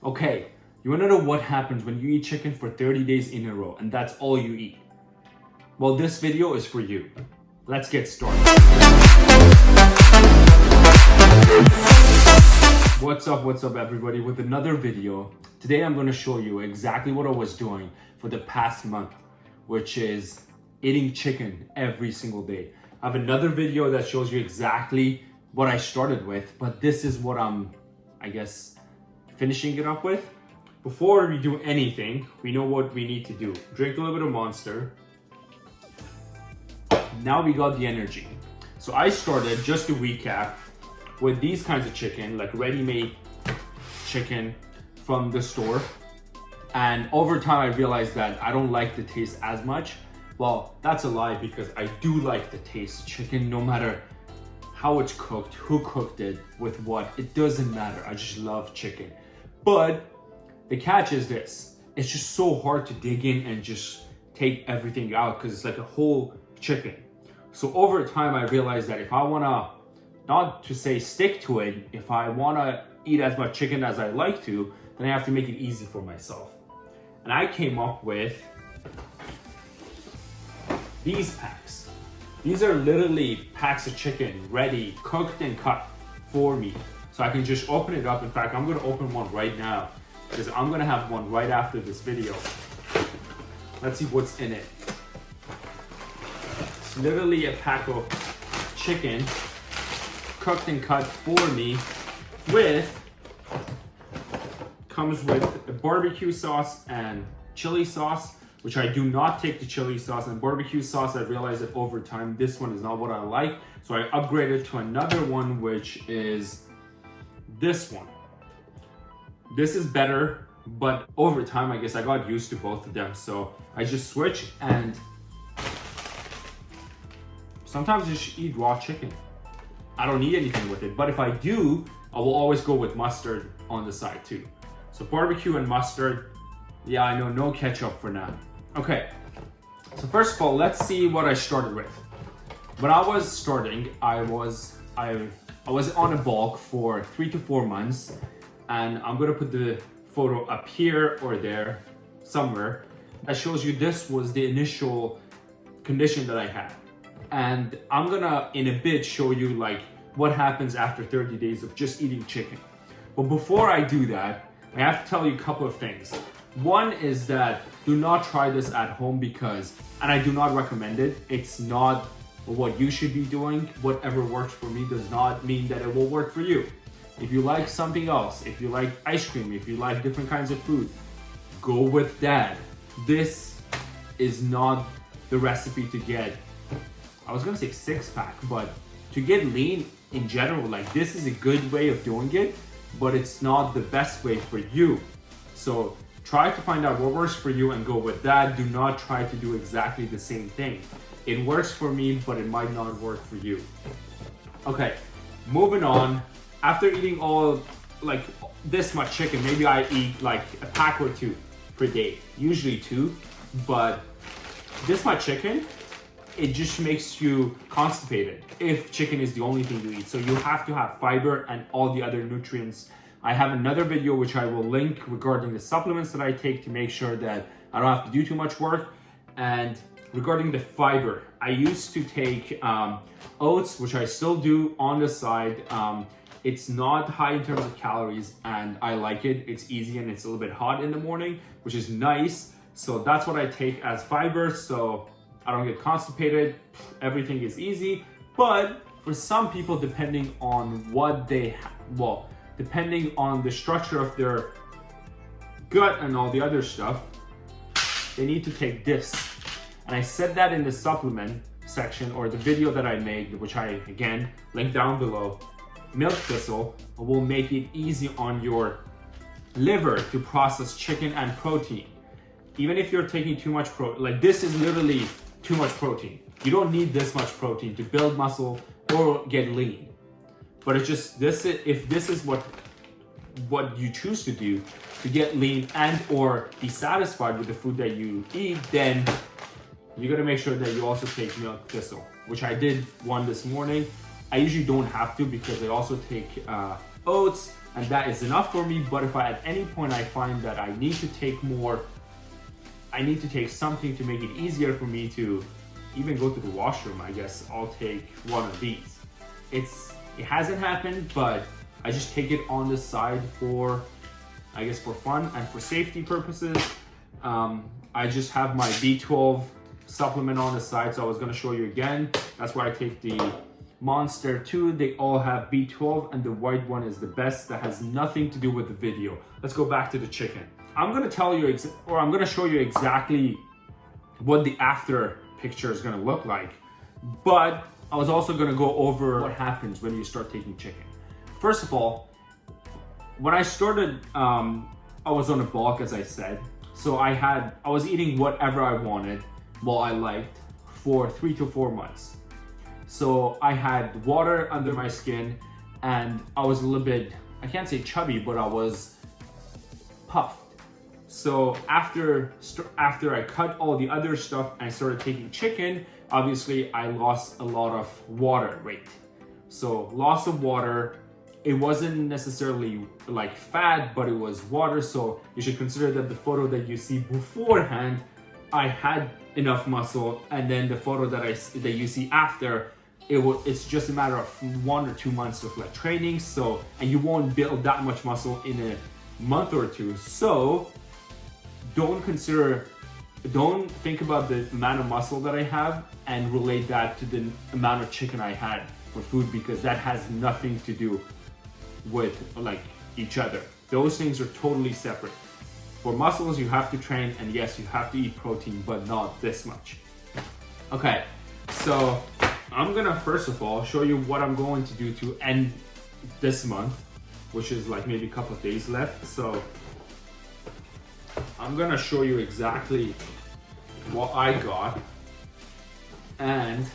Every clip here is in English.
Okay, you wanna know what happens when you eat chicken for 30 days in a row and that's all you eat? Well, this video is for you. Let's get started. What's up everybody with another video. Today I'm gonna show you exactly what I was doing for the past month, which is eating chicken every single day. I have another video that shows you exactly what I started with, but this is what I'm, finishing it up with. Before we do anything, we know what we need to do. Drink a little bit of Monster. Now we got the energy. So I started, just to recap, with these kinds of chicken, like ready-made chicken from the store. And over time I realized that I don't like the taste as much. Well, that's a lie, because I do like the taste of chicken no matter how it's cooked, who cooked it, with what, it doesn't matter. I just love chicken. But the catch is this, it's just so hard to dig in and just take everything out because it's like a whole chicken. So over time I realized that if I wanna, not to say stick to it, if I wanna eat as much chicken as I like to, then I have to make it easy for myself. And I came up with these packs. These are literally packs of chicken ready, cooked and cut for me. So I can just open it up. In fact, I'm gonna open one right now because I'm gonna have one right after this video. Let's see what's in it. It's literally a pack of chicken cooked and cut for me comes with a barbecue sauce and chili sauce, which I do not take the chili sauce and barbecue sauce. I realized that over time, this one is not what I like. So I upgraded to another one, which is this one. This is better, but over time, I guess I got used to both of them. So I just switch, and sometimes I just eat raw chicken. I don't need anything with it, but if I do, I will always go with mustard on the side too. So barbecue and mustard. Yeah, I know, no ketchup for now. Okay, so first of all, let's see what I started with. When I was starting, I was on a bulk for 3 to 4 months, and I'm gonna put the photo up here or there, somewhere, that shows you this was the initial condition that I had. And I'm gonna, in a bit, show you like what happens after 30 days of just eating chicken. But before I do that, I have to tell you a couple of things. One is that do not try this at home because, and I do not recommend it, it's not what you should be doing. Whatever works for me does not mean that it will work for you. If you like something else, if you like ice cream, if you like different kinds of food, go with that. This is not the recipe to get, I was gonna say 6-pack, but to get lean in general, like this is a good way of doing it, but it's not the best way for you. So try to find out what works for you and go with that. Do not try to do exactly the same thing. It works for me, but it might not work for you. Okay, moving on. After eating all, like this much chicken, maybe I eat like a pack or 2 per day, usually 2, but this much chicken, it just makes you constipated if chicken is the only thing you eat. So you have to have fiber and all the other nutrients. I have another video which I will link regarding the supplements that I take to make sure that I don't have to do too much work. And regarding the fiber, I used to take oats, which I still do on the side. It's not high in terms of calories and I like it. It's easy and it's a little bit hot in the morning, which is nice. So that's what I take as fiber, so I don't get constipated. Everything is easy. But for some people, depending on what they depending on the structure of their gut and all the other stuff, they need to take this. And I said that in the supplement section or the video that I made, which I, again, link down below. Milk thistle will make it easy on your liver to process chicken and protein. Even if you're taking too much protein, like this is literally too much protein. You don't need this much protein to build muscle or get lean. But it's just this, if this is what you choose to do to get lean and or be satisfied with the food that you eat, then you gotta make sure that you also take milk thistle, which I did one this morning. I usually don't have to because I also take oats, and that is enough for me. But if at any point I find that I need to take more, I need to take something to make it easier for me to even go to the washroom, I guess I'll take one of these. It hasn't happened, but I just take it on the side for, I guess, for fun and for safety purposes. I just have my B12 supplement on the side, so I was gonna show you again. That's why I take the Monster 2. They all have B12, and the white one is the best. That has nothing to do with the video. Let's go back to the chicken. I'm gonna tell you, I'm gonna show you exactly what the after picture is gonna look like, but I was also gonna go over what happens when you start taking chicken. First of all, when I started, I was on a bulk, as I said. So I was eating whatever I wanted, I liked, for 3 to 4 months. So I had water under my skin, and I was a little bit, I can't say chubby, but I was puffed. So after I cut all the other stuff and I started taking chicken, obviously I lost a lot of water weight. So loss of water, it wasn't necessarily like fat, but it was water. So you should consider that the photo that you see beforehand, I had enough muscle, and then the photo that you see after, it's just a matter of 1 or 2 months of like training. So, and you won't build that much muscle in a month or two. So don't think about the amount of muscle that I have and relate that to the amount of chicken I had for food, because that has nothing to do with like each other. Those things are totally separate. For muscles, you have to train, and yes, you have to eat protein, but not this much. Okay, so I'm gonna first of all show you what I'm going to do to end this month, which is like maybe a couple of days left. So I'm gonna show you exactly what I got and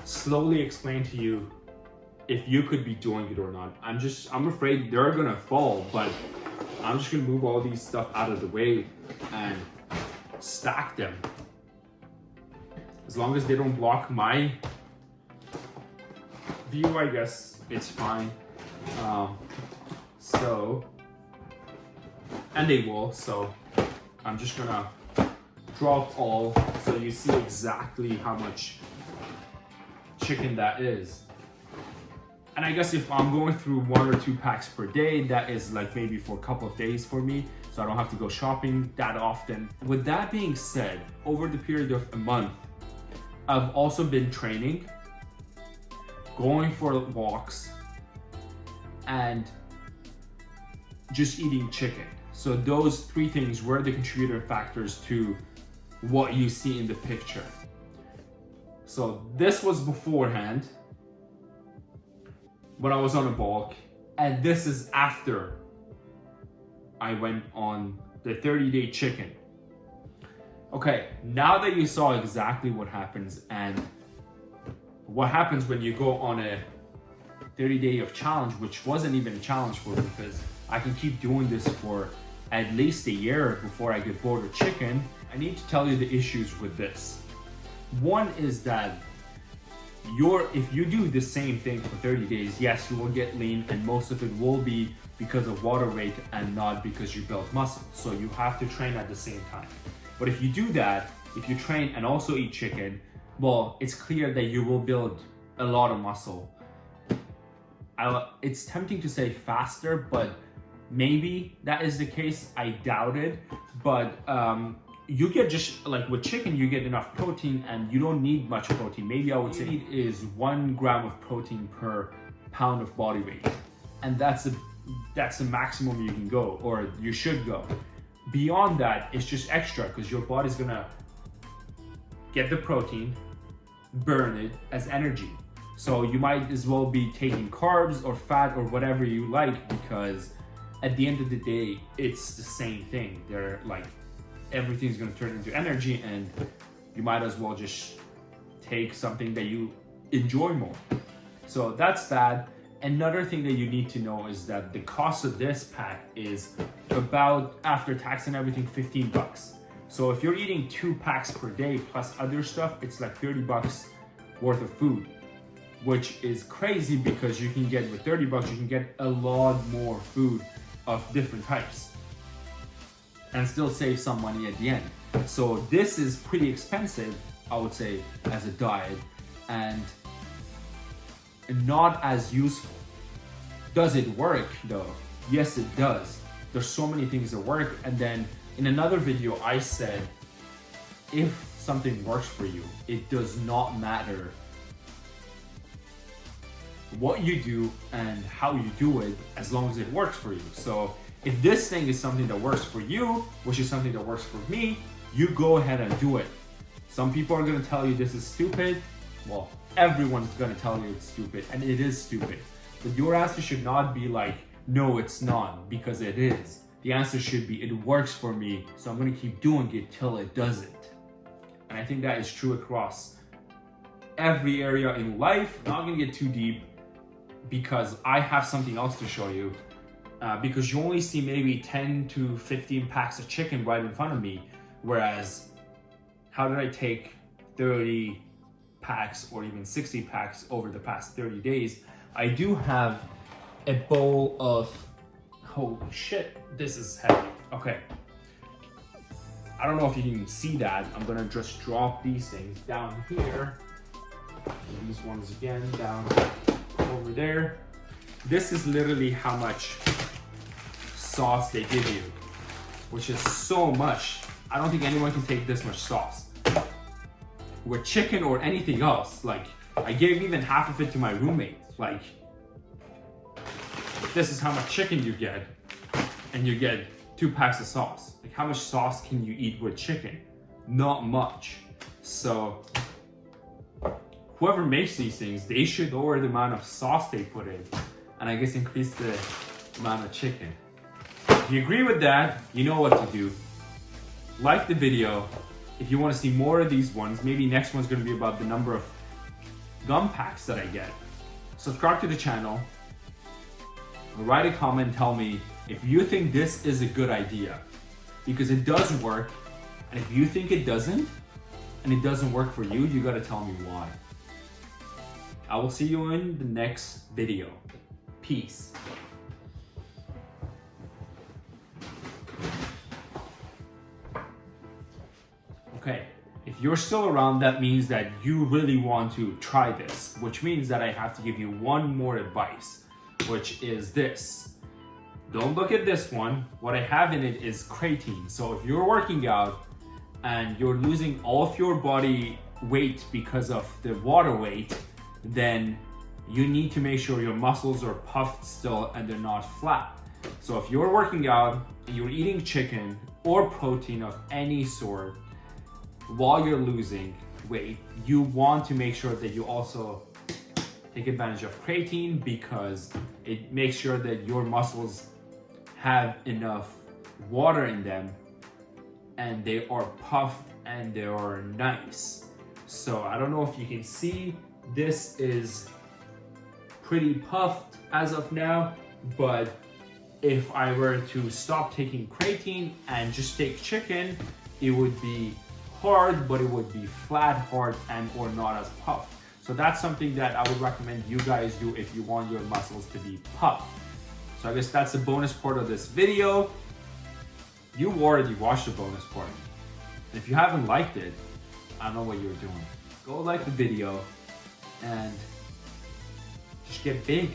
slowly explain to you if you could be doing it or not. I'm afraid they're gonna fall, but I'm just gonna move all these stuff out of the way and stack them. As long as they don't block my view, I guess it's fine. And they will, so I'm just gonna drop all so you see exactly how much chicken that is. And I guess if I'm going through 1 or 2 packs per day, that is like maybe for a couple of days for me, so I don't have to go shopping that often. With that being said, over the period of a month, I've also been training, going for walks, and just eating chicken. So those 3 things were the contributor factors to what you see in the picture. So this was beforehand, when I was on a bulk, and this is after I went on the 30-day chicken. Okay, now that you saw exactly what happens and what happens when you go on a 30-day of challenge, which wasn't even a challenge for me because I can keep doing this for at least a year before I get bored of chicken, I need to tell you the issues with this. One is that if you do the same thing for 30 days, yes, you will get lean, and most of it will be because of water weight and not because you build muscle. So you have to train at the same time. But if you do that, if you train and also eat chicken, well, it's clear that you will build a lot of muscle. It's tempting to say faster, but maybe that is the case. I doubt it. But you get just like with chicken, you get enough protein and you don't need much protein. Maybe I would say it is 1 gram of protein per pound of body weight. And that's the maximum you can go, or you should go. Beyond that, it's just extra because your body's gonna get the protein, burn it as energy. So you might as well be taking carbs or fat or whatever you like, because at the end of the day, it's the same thing. They're like, everything's gonna turn into energy, and you might as well just take something that you enjoy more. So that's that. Another thing that you need to know is that the cost of this pack is about, after tax and everything, $15. So if you're eating 2 packs per day plus other stuff, it's like $30 worth of food. which is crazy because you can get, with 30 bucks, you can get a lot more food of different types and still save some money at the end. So this is pretty expensive, I would say, as a diet, and not as useful. Does it work though? Yes, it does. There's so many things that work. And then in another video, I said, if something works for you, it does not matter what you do and how you do it, as long as it works for you. So if this thing is something that works for you, which is something that works for me, you go ahead and do it. Some people are gonna tell you this is stupid. Well, everyone's gonna tell you it's stupid, and it is stupid. But your answer should not be like, no, it's not, because it is. The answer should be, it works for me, so I'm gonna keep doing it till it doesn't. And I think that is true across every area in life. I'm not gonna get too deep because I have something else to show you. Because you only see maybe 10 to 15 packs of chicken right in front of me. Whereas, how did I take 30 packs or even 60 packs over the past 30 days? I do have a bowl of, holy shit, this is heavy. Okay. I don't know if you can see that. I'm gonna just drop these things down here. And these ones again down over there. This is literally how much sauce they give you, which is so much. I don't think anyone can take this much sauce. With chicken or anything else, like, I gave even half of it to my roommate. Like, this is how much chicken you get, and you get 2 packs of sauce. Like, how much sauce can you eat with chicken? Not much. So whoever makes these things, they should lower the amount of sauce they put in, and I guess increase the amount of chicken. If you agree with that, you know what to do. Like the video. If you want to see more of these ones, maybe next one's going to be about the number of gum packs that I get. Subscribe to the channel. Write a comment, tell me if you think this is a good idea, because it does work. And if you think it doesn't, and it doesn't work for you, you gotta tell me why. I will see you in the next video. Peace. Okay, if you're still around, that means that you really want to try this, which means that I have to give you one more advice, which is this. Don't look at this one. What I have in it is creatine. So if you're working out and you're losing all of your body weight because of the water weight, then you need to make sure your muscles are puffed still and they're not flat. So if you're working out and you're eating chicken or protein of any sort while you're losing weight, you want to make sure that you also take advantage of creatine, because it makes sure that your muscles have enough water in them and they are puffed and they are nice. So I don't know if you can see, this is pretty puffed as of now, but if I were to stop taking creatine and just take chicken, it would be hard, but it would be flat, hard, and or not as puffed. So that's something that I would recommend you guys do if you want your muscles to be puffed. So I guess that's the bonus part of this video. You already watched the bonus part. And if you haven't liked it, I don't know what you're doing. Go like the video and just get big.